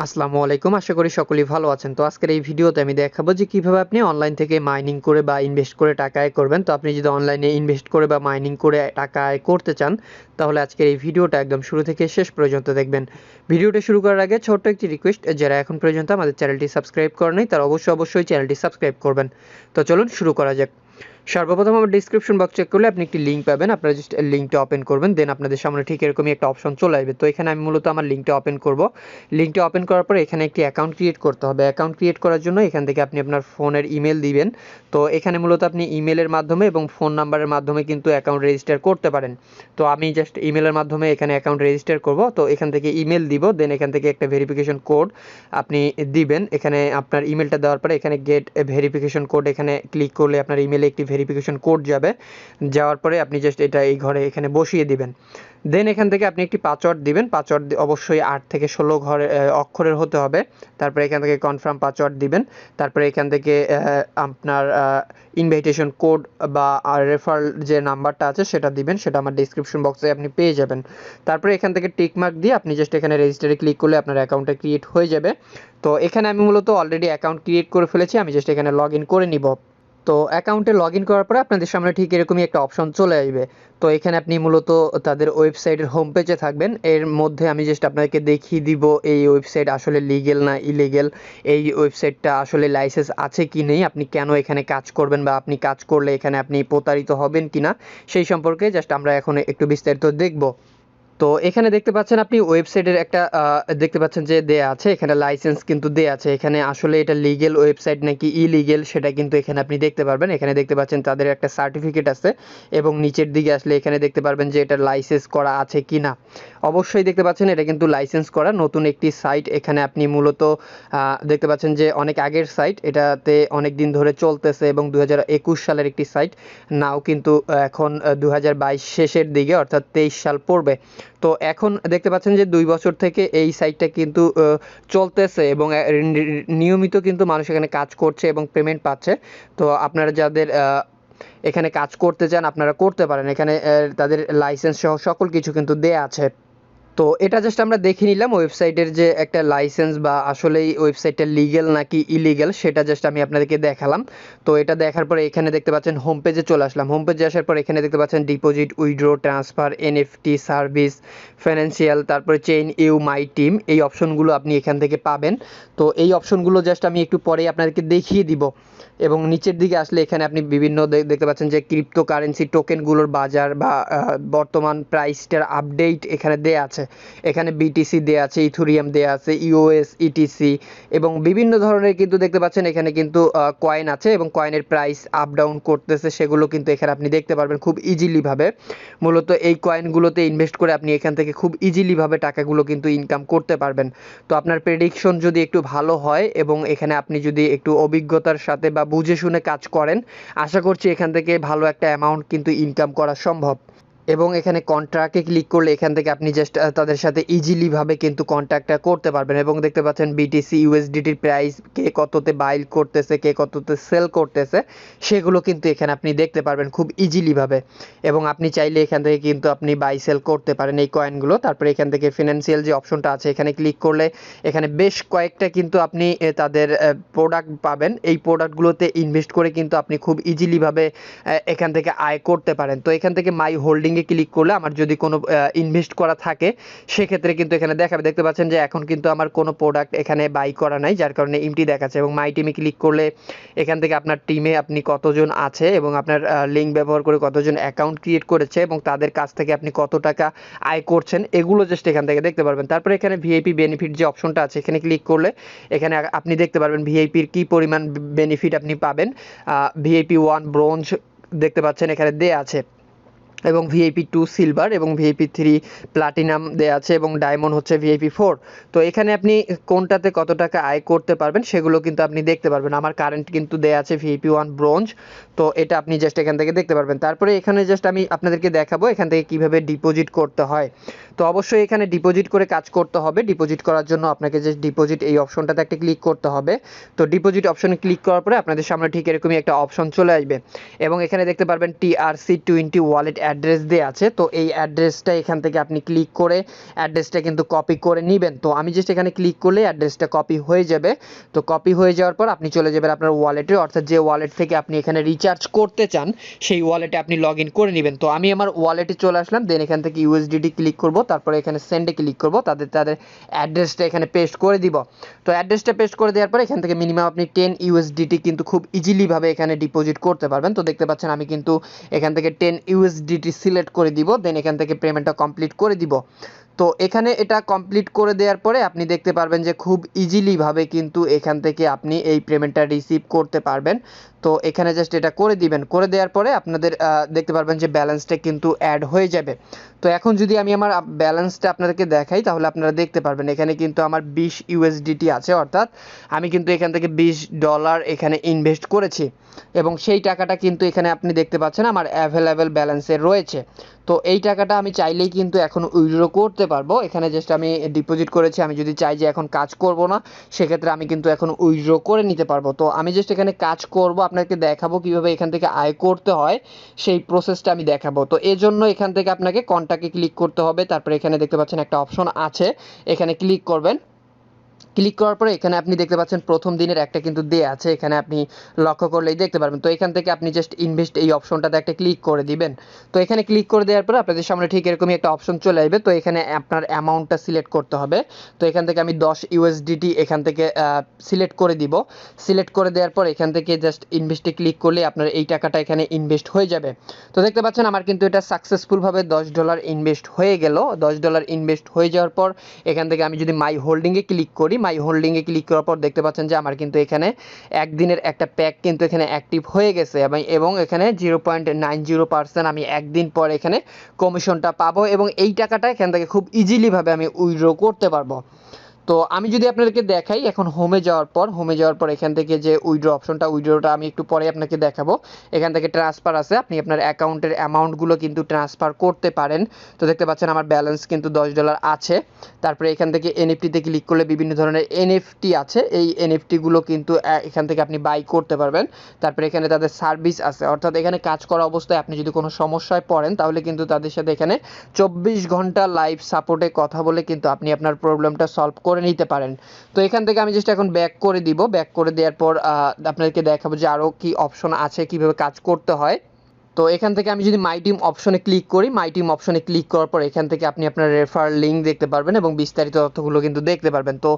আসসালামু আলাইকুম, আশা করি সকলেই ভালো আছেন। তো আজকের এই ভিডিওতে আমি দেখাবো যে কিভাবে আপনি অনলাইন থেকে মাইনিং করে বা ইনভেস্ট করে টাকা আয় করবেন। তো আপনি যদি অনলাইনে ইনভেস্ট করে বা মাইনিং করে টাকা আয় করতে চান, তাহলে আজকের এই ভিডিওটা একদম শুরু থেকে শেষ পর্যন্ত দেখবেন। ভিডিওটা শুরু করার আগে ছোট্ট একটি রিকোয়েস্ট, যারা এখন পর্যন্ত আমাদের চ্যানেলটি সাবস্ক্রাইব করেন নাই তারা অবশ্যই চ্যানেলটি সাবস্ক্রাইব করবেন। তো চলুন শুরু করা যাক। সর্বপ্রথম আমার ডিসক্রিপশন বক্স চেক করলে আপনি একটি লিঙ্ক পাবেন, আপনারা জাস্ট লিঙ্কটা ওপেন করবেন, দেন আপনাদের সামনে ঠিক এরকমই একটা অপশন চলে আসবে। তো এখানে আমি মূলত আমার লিঙ্কটা ওপেন করব। লিঙ্কটা ওপেন করার পরে এখানে একটি অ্যাকাউন্ট ক্রিয়েট করতে হবে। অ্যাকাউন্ট ক্রিয়েট করার জন্য এখান থেকে আপনি আপনার ফোনের ইমেল দিবেন। তো এখানে মূলত আপনি ইমেলের মাধ্যমে এবং ফোন নাম্বারের মাধ্যমে কিন্তু অ্যাকাউন্ট রেজিস্টার করতে পারেন। তো আমি জাস্ট ইমেলের মাধ্যমে এখানে অ্যাকাউন্ট রেজিস্টার করব। তো এখান থেকে ইমেল দিব, দেন এখান থেকে একটা ভেরিফিকেশন কোড আপনি দিবেন। এখানে আপনার ইমেলটা দেওয়ার পরে এখানে গেট ভেরিফিকেশন কোড এখানে ক্লিক করলে আপনার ইমেলে একটি ভেরিফিকেশন কোড যাবে। যাওয়ার পরে আপনি জাস্ট এটা এই ঘরে এখানে বসিয়ে দিবেন। দেন এখান থেকে আপনি একটি পাসওয়ার্ড দিবেন। পাসওয়ার্ড অবশ্যই 8 থেকে 16 অক্ষরের হতে হবে। তারপরে এখান থেকে কনফার্ম পাসওয়ার্ড দিবেন। তারপরে এখান থেকে আপনার ইনভাইটেশন কোড বা রেফার যে নাম্বারটা আছে সেটা দিবেন, সেটা আমার ডিসক্রিপশন বক্সে আপনি পেয়ে যাবেন। তারপরে এখান থেকে টিক মার্ক দিয়ে আপনি জাস্ট এখানে রেজিস্টারে ক্লিক করলে আপনার অ্যাকাউন্টটা ক্রিয়েট হয়ে যাবে। তো এখানে আমি মূলত অলরেডি অ্যাকাউন্ট ক্রিয়েট করে ফেলেছি, আমি জাস্ট এখানে লগ ইন করে নিব। তো অ্যাকাউন্টে লগ ইন করার পরে আপনাদের সামনে ঠিক এরকমই একটা অপশন চলে আসবে। তো এখানে আপনি মূলত তাদের ওয়েবসাইটের হোম পেজে থাকবেন। এর মধ্যে আমি জাস্ট আপনাকে দেখিয়ে দিব এই ওয়েবসাইট আসলে লিগেল না ইলিগেল, এই ওয়েবসাইটটা আসলে লাইসেন্স আছে কি নেই, আপনি কেন এখানে কাজ করবেন বা আপনি কাজ করলে এখানে আপনি প্রতারিত হবেন কি না, সেই সম্পর্কে জাস্ট আমরা এখন একটু বিস্তারিত দেখব। তো এখানে দেখতে পাচ্ছেন আপনি ওয়েবসাইটের একটা দেখতে পাচ্ছেন যে দেয়া আছে, এখানে লাইসেন্স কিন্তু দেয়া আছে। এখানে আসলে এটা লিগ্যাল ওয়েবসাইট নাকি ইলিগ্যাল সেটা কিন্তু এখানে আপনি দেখতে পারবেন। এখানে দেখতে পাচ্ছেন তাদের একটা সার্টিফিকেট আছে এবং নিচের দিকে আসলে এখানে দেখতে পারবেন যে এটা লাইসেন্স করা আছে কি না। অবশ্যই দেখতে পাচ্ছেন এটা কিন্তু লাইসেন্স করা নতুন একটি সাইট। এখানে আপনি মূলত দেখতে পাচ্ছেন যে অনেক আগের সাইট, এটাতে অনেক দিন ধরে চলতেছে এবং 2021 সালের একটি সাইট, নাও কিন্তু এখন 2022 শেষের দিকে অর্থাৎ 23 সাল পড়বে। তো এখন দেখতে পাচ্ছেন যে 2 বছর থেকে এই সাইটটা কিন্তু চলতেছে এবং নিয়মিত কিন্তু মানুষ এখানে কাজ করছে এবং পেমেন্ট পাচ্ছে। তো আপনারা যাদের এখানে কাজ করতে চান আপনারা করতে পারেন। এখানে তাদের লাইসেন্স সহ সকল কিছু কিন্তু দেয়া আছে। তো এটা জাস্ট আমরা দেখে নিলাম ওয়েবসাইটের যে একটা লাইসেন্স বা আসলেই ওয়েবসাইটটা লিগ্যাল নাকি ইলিগ্যাল সেটা জাস্ট আমি আপনাদেরকে দেখালাম। তো এটা দেখার পরে এখানে দেখতে পাচ্ছেন হোম পেজে চলে আসলাম। হোম পেজে আসার পর এখানে দেখতে পাচ্ছেন deposit, withdraw, transfer, NFT service, financial, তারপরে চেইন ইউ মাই টিম, এই অপশনগুলো আপনি এখান থেকে পাবেন। তো এই অপশনগুলো জাস্ট আমি একটু পরেই আপনাদেরকে দেখিয়ে দিব। এবং নিচের দিকে আসলে এখানে আপনি বিভিন্ন দেখতে পাচ্ছেন যে ক্রিপ্টো কারেন্সি টোকেনগুলোর বাজার বা বর্তমান প্রাইসটার আপডেট এখানে দেয়া আছে। এখানে বিটিসি দেয়া আছে, ইথুরিয়াম দেয়া আছে, ইউএস ইটিসি এবং বিভিন্ন ধরনের কিন্তু দেখতে পাচ্ছেন এখানে কিন্তু কয়েন আছে এবং কয়েনের প্রাইস আপ ডাউন করতেছে, সেগুলো কিন্তু এখানে আপনি দেখতে পারবেন খুব ইজিলি ভাবে। মূলত এই কয়েনগুলোতে ইনভেস্ট করে আপনি এখান থেকে খুব ইজিলি ভাবে টাকাগুলো কিন্তু ইনকাম করতে পারবেন। তো আপনার প্রেডিকশন যদি একটু ভালো হয় এবং এখানে আপনি যদি একটু অভিজ্ঞতার সাথে বা বুঝে শুনে কাজ করেন, আশা করছি এখান থেকে ভালো একটা অ্যামাউন্ট কিন্তু ইনকাম করা সম্ভব। এবং এখানে কন্ট্রাক্টে ক্লিক করলে এখান থেকে আপনি জাস্ট তাদের সাথে ইজিলি ভাবে কিন্তু কন্ট্যাক্টটা করতে পারবেন। এবং দেখতে পাচ্ছেন বিটিসি ইউএসডিটির প্রাইস কে কততে বাই করতেছে কে কততে সেল করতেছে সেগুলো কিন্তু এখানে আপনি দেখতে পারবেন খুব ইজিলি ভাবে। এবং আপনি চাইলে এখান থেকে কিন্তু আপনি বাই সেল করতে পারেন এই কয়েনগুলো। তারপরে এখান থেকে ফিনান্সিয়াল যে অপশনটা আছে এখানে ক্লিক করলে এখানে বেশ কয়েকটা কিন্তু আপনি তাদের প্রোডাক্ট পাবেন। এই প্রোডাক্টগুলোতে ইনভেস্ট করে কিন্তু আপনি খুব ইজিলি ভাবে এখান থেকে আয় করতে পারেন। তো এখান থেকে মাই হোল্ডিং ক্লিক করলে আমার যদি কোনো ইনভেস্ট করা থাকে সেক্ষেত্রে কিন্তু এখানে দেখাবে। দেখতে পাচ্ছেন যে এখন কিন্তু আমার কোনো প্রোডাক্ট এখানে বাই করা নাই, যার কারণে এমটি দেখাচ্ছে। এবং মাই টিমে ক্লিক করলে এখান থেকে আপনার টিমে আপনি কতজন আছে এবং আপনার লিঙ্ক ব্যবহার করে কতজন অ্যাকাউন্ট ক্রিয়েট করেছে এবং তাদের কাছ থেকে আপনি কত টাকা আয় করছেন এগুলো জাস্ট এখান থেকে দেখতে পারবেন। তারপরে এখানে ভিআইপি বেনিফিট যে অপশনটা আছে এখানে ক্লিক করলে এখানে আপনি দেখতে পারবেন ভিআইপির কী পরিমাণ বেনিফিট আপনি পাবেন। ভিআইপি 1 ব্রোঞ্জ দেখতে পাচ্ছেন এখানে দেয়া আছে এবং ভিআইপি 2 সিলভার এবং ভিআইপি 3 প্লাটিনাম দেয়া আছে এবং ডায়মন্ড হচ্ছে ভিআইপি 4। তো এখানে আপনি কোনটাতে কত টাকা আয় করতে পারবেন সেগুলো কিন্তু আপনি দেখতে পারবেন। আমার কারেন্ট কিন্তু দেয়া আছে ভিআইপি 1 ব্রোঞ্জ, তো এটা আপনি জাস্ট এখান থেকে দেখতে পারবেন। তারপরে এখানে জাস্ট আমি আপনাদেরকে দেখাবো এখান থেকে কিভাবে ডিপোজিট করতে হয়। তো অবশ্যই এখানে ডিপোজিট করে কাজ করতে হবে। ডিপোজিট করার জন্য আপনাকে জাস্ট ডিপোজিট এই অপশনটাতে একটা ক্লিক করতে হবে। তো ডিপোজিট অপশনে ক্লিক করার পরে আপনাদের সামনে ঠিক এরকমই একটা অপশন চলে আসবে এবং এখানে দেখতে পারবেন TRC20 ওয়ালেট অ্যাড অ্যাড্রেস দেওয়া আছে, তো এই অ্যাড্রেসটা এখান থেকে আপনি ক্লিক করে অ্যাড্রেসটা কিন্তু কপি করে নেবেন। তো আমি জাস্ট এখানে ক্লিক করলে অ্যাড্রেসটা কপি হয়ে যাবে। তো কপি হয়ে যাওয়ার পর আপনি চলে যাবেন আপনার ওয়ালেটে, অর্থাৎ যে ওয়ালেট থেকে আপনি এখানে রিচার্জ করতে চান সেই ওয়ালেটে আপনি লগ ইন করে নেবেন। তো আমি আমার ওয়ালেটে চলে আসলাম, দেন এখান থেকে USDT ক্লিক করব, তারপরে এখানে সেন্ডে ক্লিক করব, তাদের অ্যাড্রেসটা এখানে পেস্ট করে দিব। তো অ্যাড্রেসটা পেস্ট করে দেওয়ার পর এখান থেকে মিনিমাম আপনি 10 USDT কিন্তু খুব ইজিলিভাবে এখানে ডিপোজিট করতে পারবেন। তো দেখতে পাচ্ছেন আমি কিন্তু এখান থেকে 10 USDT সিলেক্ট করে দিব, দেন এখান থেকে পেমেন্টটা কমপ্লিট করে দিব। তো এখানে এটা কমপ্লিট করে দেওয়ার পরে আপনি দেখতে পারবেন যে খুব ইজিলিভাবে কিন্তু এখান থেকে আপনি এই পেমেন্টটা রিসিভ করতে পারবেন। তো এখানে জাস্ট এটা করে দিবেন, করে দেওয়ার পরে আপনাদের দেখতে পারবেন যে ব্যালেন্সটা কিন্তু অ্যাড হয়ে যাবে। তো এখন যদি আমি আমার ব্যালেন্সটা আপনাদেরকে দেখাই তাহলে আপনারা দেখতে পারবেন এখানে কিন্তু আমার 20 USDT আছে, অর্থাৎ আমি কিন্তু এখান থেকে $20 এখানে ইনভেস্ট করেছি এবং সেই টাকাটা কিন্তু এখানে আপনি দেখতে পাচ্ছেন আমার অ্যাভেলেবেল ব্যালেন্সে রয়েছে। তো এই টাকাটা আমি চাইলেই কিন্তু এখন উইথড্র করতে পারবো। এখানে জাস্ট আমি ডিপোজিট করেছি, আমি যদি চাই যে এখন কাজ করব না সেক্ষেত্রে আমি কিন্তু এখন উইথড্র করে নিতে পারবো। তো আমি জাস্ট এখানে কাজ করব, আপনাকে দেখাবো কিভাবে এখান থেকে আয় করতে হয়, সেই প্রসেসটা আমি দেখাবো। তো এর জন্য এখান থেকে আপনাকে কন্ট্যাক্টে ক্লিক করতে হবে, তারপরে এখানে দেখতে পাচ্ছেন একটা অপশন আছে, এখানে ক্লিক করবেন। ক্লিক করার পরে এখানে আপনি দেখতে পাচ্ছেন প্রথম দিনের একটা কিন্তু দেয়া আছে, এখানে আপনি লক্ষ্য করলেই দেখতে পারবেন। তো এখান থেকে আপনি জাস্ট ইনভেস্ট এই অপশনটাতে একটা ক্লিক করে দিবেন। তো এখানে ক্লিক করে দেওয়ার পরে আপনাদের সামনে ঠিক এরকমই একটা অপশন চলে আসবে। তো এখানে আপনার অ্যামাউন্টটা সিলেক্ট করতে হবে। তো এখান থেকে আমি 10 USDT এখান থেকে সিলেক্ট করে দিব। সিলেক্ট করে দেওয়ার পর এখান থেকে জাস্ট ইনভেস্টে ক্লিক করলে আপনার এই টাকাটা এখানে ইনভেস্ট হয়ে যাবে। তো দেখতে পাচ্ছেন আমার কিন্তু এটা সাকসেসফুলভাবে $10 ইনভেস্ট হয়ে গেল। $10 ইনভেস্ট হয়ে যাওয়ার পর এখান থেকে আমি যদি মাই হোল্ডিংয়ে ক্লিক করি, মাই হোল্ডিংয়ে ক্লিক করার পর দেখতে পাচ্ছেন যে আমার কিন্তু এখানে একদিনের একটা প্যাক কিন্তু এখানে অ্যাক্টিভ হয়ে গেছে এবং এখানে 0.90% আমি একদিন পর এখানে কমিশনটা পাবো এবং এই টাকাটা এখান থেকে খুব ইজিলিভাবে আমি উইথড্র করতে পারবো। তো আমি যদি আপনাদেরকে দেখাই এখন হোমে যাওয়ার পর এখান থেকে যে উইথড্র অপশনটা, উইথড্রটা আমি একটু পরে আপনাকে দেখাবো। এখান থেকে ট্রান্সফার আছে, আপনি আপনার অ্যাকাউন্টের অ্যামাউন্টগুলো কিন্তু ট্রান্সফার করতে পারেন। তো দেখতে পাচ্ছেন আমার ব্যালেন্স কিন্তু $10 আছে। তারপরে এখান থেকে এনএফটিতে ক্লিক করলে বিভিন্ন ধরনের এনএফটি আছে, এই এনএফটিগুলো কিন্তু এখান থেকে আপনি বাই করতে পারবেন। তারপরে এখানে তাদের সার্ভিস আছে, অর্থাৎ এখানে কাজ করা অবস্থায় আপনি যদি কোনো সমস্যায় পড়েন তাহলে কিন্তু তাদের সাথে এখানে 24 ঘন্টা লাইভ সাপোর্টে কথা বলে কিন্তু আপনি আপনার প্রবলেমটা সলভ করে নিতে পারেন। তো এখান থেকে আমি জাস্ট এখন ব্যাক করে দিব, ব্যাক করে দেওয়ার পর আপনাদেরকে দেখাবো যে আরও কি অপশন আছে, কিভাবে কাজ করতে হয়। তো এখান থেকে আমি যদি মাই টিম অপশনে ক্লিক করি, মাই টিম অপশনে ক্লিক করার পর এখান থেকে আপনি আপনার রেফার লিঙ্ক দেখতে পারবেন এবং বিস্তারিত তথ্যগুলো কিন্তু দেখতে পারবেন। তো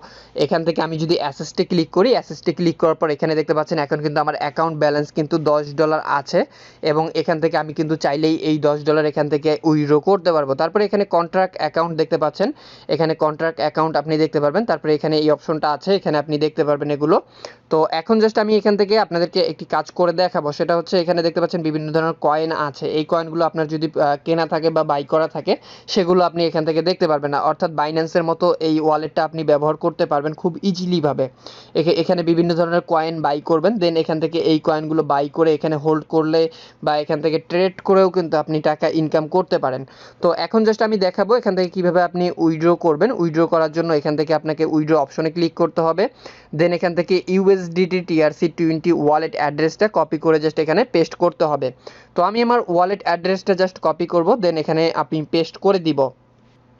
এখান থেকে আমি যদি অ্যাসেসটে ক্লিক করি, অ্যাসেসটে ক্লিক করার পর এখানে দেখতে পাচ্ছেন এখন কিন্তু আমার অ্যাকাউন্ট ব্যালেন্স কিন্তু $10 আছে এবং এখান থেকে আমি কিন্তু চাইলেই এই $10 এখান থেকে উইথড্র করতে পারবো। তারপরে এখানে কন্ট্রাক্ট অ্যাকাউন্ট দেখতে পাচ্ছেন, এখানে কন্ট্রাক্ট অ্যাকাউন্ট আপনি দেখতে পারবেন। তারপরে এখানে এই অপশনটা আছে, এখানে আপনি দেখতে পারবেন এগুলো। তো এখন জাস্ট আমি এখান থেকে আপনাদেরকে একটি কাজ করে দেখাবো, সেটা হচ্ছে এখানে দেখতে পাচ্ছেন বিভিন্ন ধরনের কয়েন আছে, এই কয়েনগুলো আপনার যদি কেনা থাকে বা বাই করা থাকে সেগুলো আপনি এখান থেকে দেখতে পারবেন না, অর্থাৎ বাইন্যান্সের মতো এই ওয়ালেটটা আপনি ব্যবহার করতে পারবেন খুব ইজিলিভাবে। এখানে বিভিন্ন ধরনের কয়েন বাই করবেন, দেন এখান থেকে এই কয়েনগুলো বাই করে এখানে হোল্ড করলে বা এখান থেকে ট্রেড করেও কিন্তু আপনি টাকা ইনকাম করতে পারেন। তো এখন জাস্ট আমি দেখাবো এখান থেকে কিভাবে আপনি উইথড্র করবেন। উইথড্র করার জন্য এখান থেকে আপনাকে উইথড্র অপশনে ক্লিক করতে হবে, দেন এখান থেকে USDT TRC20 ওয়ালেট অ্যাড্রেসটা কপি করে জাস্ট এখানে পেস্ট করতে হবে। তো আমি আমার ওয়ালেট অ্যাড্রেসটা জাস্ট কপি করব, দেন এখানে আপনি পেস্ট করে দিব।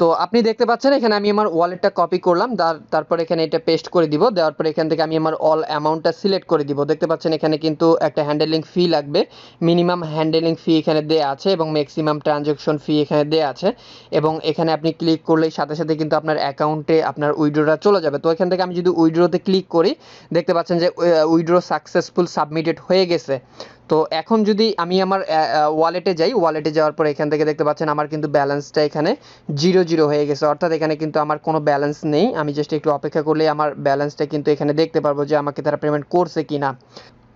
তো আপনি দেখতে পাচ্ছেন এখানে আমি আমার ওয়ালেটটা কপি করলাম, তারপর এখানে এটা পেস্ট করে দিব, দেওয়ার পর এখান থেকে আমি আমার অল অ্যামাউন্টটা সিলেক্ট করে দিব। দেখতে পাচ্ছেন এখানে কিন্তু একটা হ্যান্ডেলিং ফি লাগবে, মিনিমাম হ্যান্ডেলিং ফি এখানে দেয়া আছে এবং ম্যাক্সিমাম ট্রানজ্যাকশন ফি এখানে দেয়া আছে এবং এখানে আপনি ক্লিক করলেই সাথে সাথে কিন্তু আপনার অ্যাকাউন্টে আপনার উইথড্রটা চলে যাবে। তো এখান থেকে আমি যদি উইথড্রতে ক্লিক করি দেখতে পাচ্ছেন যে উইথড্র সাকসেসফুল সাবমিটেড হয়ে গেছে। তো এখন যদি আমি আমার ওয়ালেটে যাই, ওয়ালেটে যাওয়ার পর এখান থেকে দেখতে পাচ্ছেন আমার কিন্তু ব্যালেন্সটা এখানে 0 হয়ে গেছে, অর্থাৎ এখানে কিন্তু আমার কোনো ব্যালেন্স নেই। আমি জাস্ট একটু অপেক্ষা করলেই আমার ব্যালেন্সটা কিন্তু এখানে দেখতে পারবো যে আমাকে তারা পেমেন্ট করছে কিনা।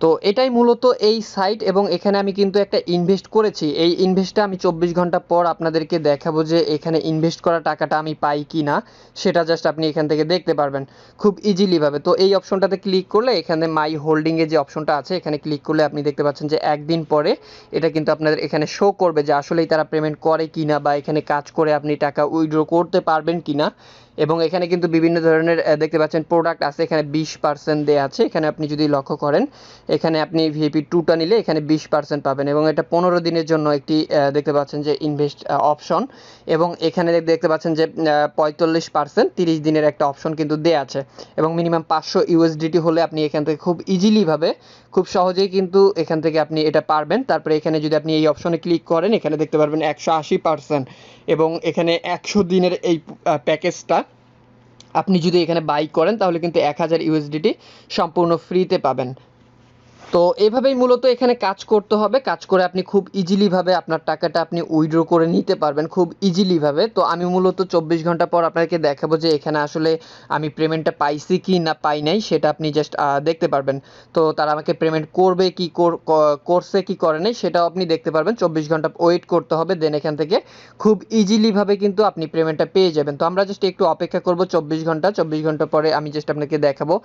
তো এটাই মূলত এই সাইট এবং এখানে আমি কিন্তু একটা ইনভেস্ট করেছি, এই ইনভেস্টটা আমি 24 ঘন্টা পর আপনাদেরকে দেখাবো যে এখানে ইনভেস্ট করা টাকাটা আমি পাই কি না, সেটা জাস্ট আপনি এখান থেকে দেখতে পারবেন খুব ইজিলিভাবে। তো এই অপশনটাতে ক্লিক করলে এখানে মাই হোল্ডিংয়ে যে অপশনটা আছে এখানে ক্লিক করলে আপনি দেখতে পাচ্ছেন যে একদিন পরে এটা কিন্তু আপনাদের এখানে শো করবে যে আসলেই তারা পেমেন্ট করে কিনা বা এখানে কাজ করে আপনি টাকা উইথড্র করতে পারবেন কিনা এবং এখানে কিন্তু বিভিন্ন ধরনের দেখতে পাচ্ছেন প্রোডাক্ট আছে, এখানে 20% দেওয়া আছে। এখানে আপনি যদি লক্ষ্য করেন, এখানে আপনি ভিআইপি 2টা নিলে এখানে 20% পাবেন এবং এটা 15 দিনের জন্য একটি দেখতে পাচ্ছেন যে ইনভেস্ট অপশন। এবং এখানে দেখতে পাচ্ছেন যে 45% 30 দিনের একটা অপশন কিন্তু দেওয়া আছে এবং মিনিমাম 500 ইউএসডিটি হলে আপনি এখান থেকে খুব ইজিলিভাবে, খুব সহজেই কিন্তু এখান থেকে আপনি এটা পারবেন। তারপরে এখানে যদি আপনি এই অপশনে ক্লিক করেন, এখানে দেখতে পারবেন 180% এবং এখানে 100 দিনের এই প্যাকেজটা আপনি যদি এখানে বাই করেন তাহলে কিন্তু 1000 ইউএসডিটি সম্পূর্ণ ফ্রিতে পাবেন। তো এভাবেই মূলত এখানে কাজ করতে হবে। কাজ করে আপনি খুব ইজিলিভাবে আপনার টাকাটা আপনি উইথড্র করে নিতে পারবেন খুব ইজিলিভাবে। তো আমি মূলত 24 ঘন্টা পর আপনাকে দেখাবো যে এখানে আসলে আমি পেমেন্টটা পাইছি কি না পাই নাই, সেটা আপনি জাস্ট দেখতে পারবেন। তো তারা আমাকে পেমেন্ট করবে কি করছে কি করে নাই সেটাও আপনি দেখতে পারবেন। 24 ঘন্টা ওয়েট করতে হবে, দেন এখান থেকে খুব ইজিলিভাবে কিন্তু আপনি পেমেন্টটা পেয়ে যাবেন। তো আমরা জাস্ট একটু অপেক্ষা করব 24 ঘন্টা। 24 ঘন্টা পরে আমি জাস্ট আপনাকে দেখাবো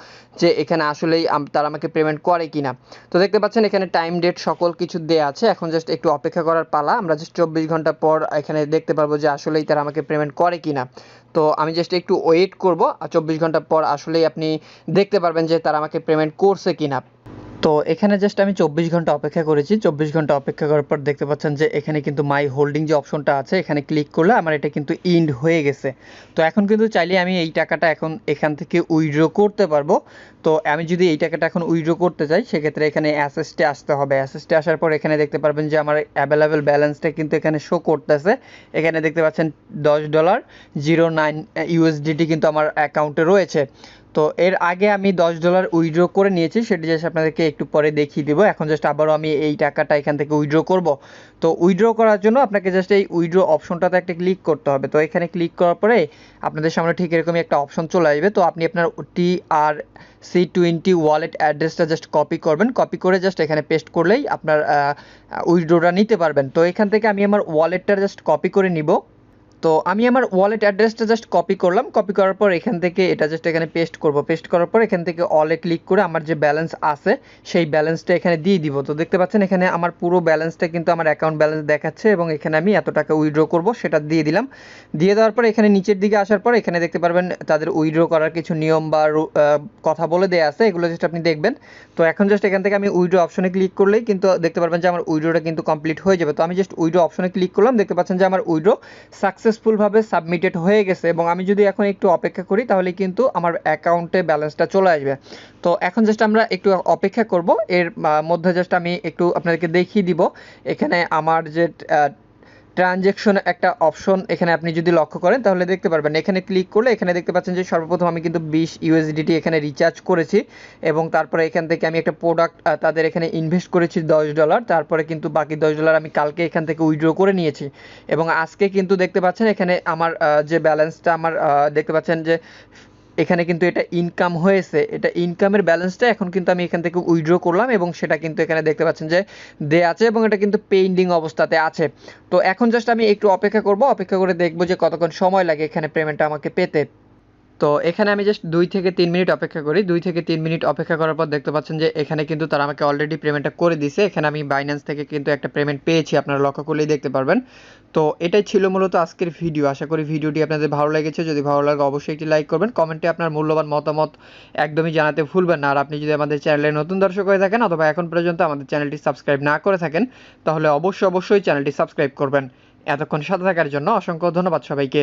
যে এখানে আসলেই তারা আমাকে পেমেন্ট করে কিনা। তো দেখতে পাচ্ছেন এখানে টাইম ডেট সকল কিছু দেওয়া আছে। এখন জাস্ট একটু অপেক্ষা করার পালা। আমরা জাস্ট 24 ঘন্টা পর এখানে দেখতে পারবো যে আসলেই তারা আমাকে পেমেন্ট করে কিনা। তো আমি জাস্ট একটু ওয়েট করব, আর 24 ঘন্টা পর আসলেই আপনি দেখতে পারবেন যে তারা আমাকে পেমেন্ট করছে কিনা। তো এখানে জাস্ট আমি 24 ঘন্টা অপেক্ষা করেছি। 24 ঘন্টা অপেক্ষা করার পর দেখতে পাচ্ছেন যে এখানে কিন্তু মাই হোল্ডিং যে অপশনটা আছে, এখানে ক্লিক করলে আমার এটা কিন্তু ইন্ড হয়ে গেছে। তো এখন কিন্তু চাইলে আমি এই টাকাটা এখন এখান থেকে উইথড্র করতে পারবো। তো আমি যদি এই টাকাটা এখন উইথড্র করতে চাই, সেক্ষেত্রে এখানে অ্যাসেসটে আসতে হবে। অ্যাসেসটে আসার পর এখানে দেখতে পারবেন যে আমার অ্যাভেলেবেল ব্যালেন্সটা কিন্তু এখানে শো করতেছে। এখানে দেখতে পাচ্ছেন $10.09 ইউএসডিটি কিন্তু আমার অ্যাকাউন্টে রয়েছে। তো এর আগে আমি $10 উইথড্র করে নিয়েছি, সেটি জাস্ট আপনাদেরকে একটু পরে দেখিয়ে দেবো। এখন জাস্ট আবারও আমি এই টাকাটা এখান থেকে উইথড্র করব। তো উইথড্র করার জন্য আপনাকে জাস্ট এই উইথড্র অপশনটাতে একটা ক্লিক করতে হবে। তো এখানে ক্লিক করার পরে আপনাদের সামনে ঠিক এরকমই একটা অপশন চলে আসবে। তো আপনি আপনার TRC20 ওয়ালেট অ্যাড্রেসটা জাস্ট কপি করবেন। কপি করে জাস্ট এখানে পেস্ট করলেই আপনার উইথড্রটা নিতে পারবেন। তো এখান থেকে আমি আমার ওয়ালেটটা জাস্ট কপি করে নিব। তো আমি আমার ওয়ালেট অ্যাড্রেসটা জাস্ট কপি করলাম। কপি করার পর এখান থেকে এটা জাস্ট এখানে পেস্ট করব। পেস্ট করার পর এখান থেকে অলে ক্লিক করে আমার যে ব্যালেন্স আছে সেই ব্যালেন্সটা এখানে দিয়ে দিব। তো দেখতে পাচ্ছেন এখানে আমার পুরো ব্যালেন্সটা কিন্তু আমার অ্যাকাউন্ট ব্যালেন্স দেখাচ্ছে এবং এখানে আমি এত টাকা উইথড্র করব সেটা দিয়ে দিলাম। দিয়ে দেওয়ার পর এখানে নিচের দিকে আসার পর এখানে দেখতে পারবেন তাদের উইথড্র করার কিছু নিয়ম বা কথা বলে দেওয়া আছে, এগুলো জাস্ট আপনি দেখবেন। তো এখন জাস্ট এখান থেকে আমি উইথড্র অপশনে ক্লিক করলেই কিন্তু দেখতে পারবেন যে আমার উইথড্রটা কিন্তু কমপ্লিট হয়ে যাবে। তো আমি জাস্ট উইথড্র অপশনে ক্লিক করলাম, দেখতে পাচ্ছেন যে আমার উইথড্র সাকসেসফুলভাবে সাবমিটেড হয়ে গেছে এবং আমি যদি এখন একটু অপেক্ষা করি তাহলে কিন্তু আমার অ্যাকাউন্টে ব্যালেন্সটা চলে আসবে। তো এখন জাস্ট আমরা একটু অপেক্ষা করব। এর মধ্যে জাস্ট আমি একটু আপনাদেরকে দেখিয়ে দিব এখানে আমার যে ট্রানজ্যাকশন একটা অপশন, এখানে আপনি যদি লক্ষ্য করেন তাহলে দেখতে পারবেন এখানে ক্লিক করলে এখানে দেখতে পাচ্ছেন যে সর্বপ্রথম আমি কিন্তু 20 ইউএসডিটি এখানে রিচার্জ করেছি এবং তারপরে এখান থেকে আমি একটা প্রোডাক্ট তাদের এখানে ইনভেস্ট করেছি $10। তারপরে কিন্তু বাকি $10 আমি কালকে এখান থেকে উইথড্র করে নিয়েছি এবং আজকে কিন্তু দেখতে পাচ্ছেন এখানে আমার যে ব্যালেন্সটা আমার দেখতে পাচ্ছেন যে এখানে কিন্তু এটা ইনকাম হয়েছে। এটা ইনকামের ব্যালেন্সটা এখন কিন্তু আমি এখান থেকে উইথড্র করলাম এবং সেটা কিন্তু এখানে দেখতে পাচ্ছেন যে দেয়া আছে এবং এটা কিন্তু পেন্ডিং অবস্থাতে আছে। তো এখন জাস্ট আমি একটু অপেক্ষা করব, অপেক্ষা করে দেখব যে কতক্ষণ সময় লাগে এখানে পেমেন্টটা আমাকে পেতে। তো এখানে আমি জাস্ট 2 থেকে 3 মিনিট অপেক্ষা করি। 2 থেকে 3 মিনিট অপেক্ষা করার পর দেখতে পাচ্ছেন যে এখানে কিন্তু তারা আমাকে অলরেডি পেমেন্টটা করে দিছে। এখানে আমি বাইন্যান্স থেকে কিন্তু একটা পেমেন্ট পেয়েছি, আপনারা লক্ষ্য করলেই দেখতে পারবেন। তো এটাই ছিল মূলত আজকের ভিডিও। আশা করি ভিডিওটি আপনাদের ভালো লেগেছে। যদি ভালো লাগে অবশ্যই একটি লাইক করবেন। কমেন্টে আপনার মূল্যবান মতামত একদমই জানাতে ভুলবেন না। আর আপনি যদি আমাদের চ্যানেলে নতুন দর্শক হয়ে থাকেন অথবা এখন পর্যন্ত আমাদের চ্যানেলটি সাবস্ক্রাইব না করে থাকেন তাহলে অবশ্যই চ্যানেলটি সাবস্ক্রাইব করবেন। এতক্ষণ সাথে থাকার জন্য অসংখ্য ধন্যবাদ সবাইকে।